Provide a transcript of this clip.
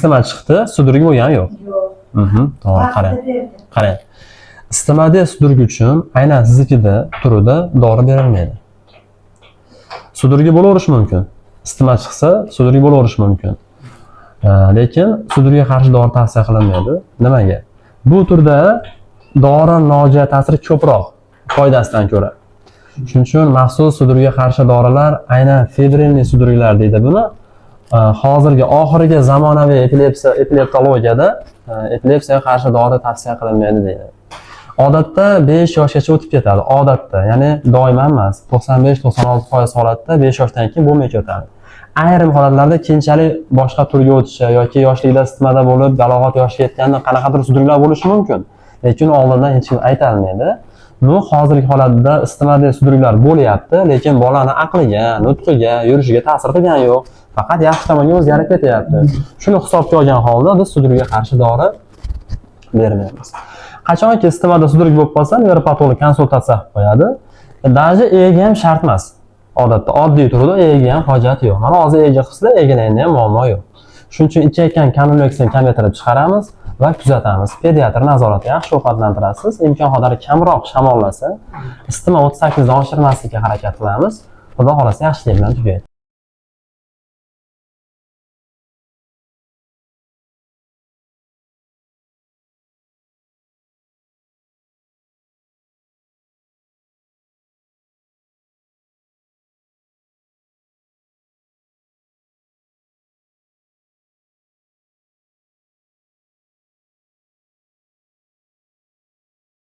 isitma chiqdi, sudurgi bo'lgani yo'q. To'g'ri, qarang. Qarang. Isitmada sudurgi uchun aynan siznikida turida dori berilmaydi. Sudurgi bo'laverishi mumkin. Isitma chiqsa, sudurgi bo'laverishi mumkin. Lekin sudurga qarshi dori tavsiya qilinmaydi. Nimaga? Bu turda dori nojo'ya ta'siri ko'proq foydasidan ko'ra. Shuning uchun maxsus sudurga qarshi dorilar aynan febrilniy sudurgilar deydi buni. Hozirgi oxirgi zamonaviy epileptologiyada epilepsiyaga qarshi dori tavsiya qilinmaydi deydi. Odatda 5 yoshgacha o'tib ketadi. Odatda, ya'ni doimo emas. 95-96% holatda 5 yoshdan keyin bo'lmay ketadi. Ayrim holatlarda keyinchalik boshqa turga o'tishi yoki yoshlikda isitmada bo'lib, balog'at yoshiga yetganda qanaqadir sudurlar bo'lishi mumkin. Lekin oldindan hech kim ayta olmaydi. Bu hozirgi holatda isitmada sudurlar bo'lyapti, lekin bolani aqliga, nutqiga, yurishiga ta'sir qilgani yo'q. Faqat yaxshi tomonga o'zgarib ketyapti. Shuni hisobga olgan holda biz sudurga qarshi dori bermaymiz. Qachonki isitmada sudurgi bo'lib qolsa, nevropatolog konsultatsiya qilib qo'yadi. Даже egiga ham shart emas. Odatda oddiy turda egiga ham hojat yo'q. Mana hozir egi qilsa, egilangda ham muammo yo'q. Shuning uchun ichayotgan kanulleksini kamaytirib chiqaramiz va kuzatamiz. Pediatr nazorati yaxshi ovqatlantirasiz. Imkon qadar kamroq shamollasa, isitma 38 dan oshirmaslikka harakat qilamiz. Xudo xolasa yaxshilik bilan tugaydi.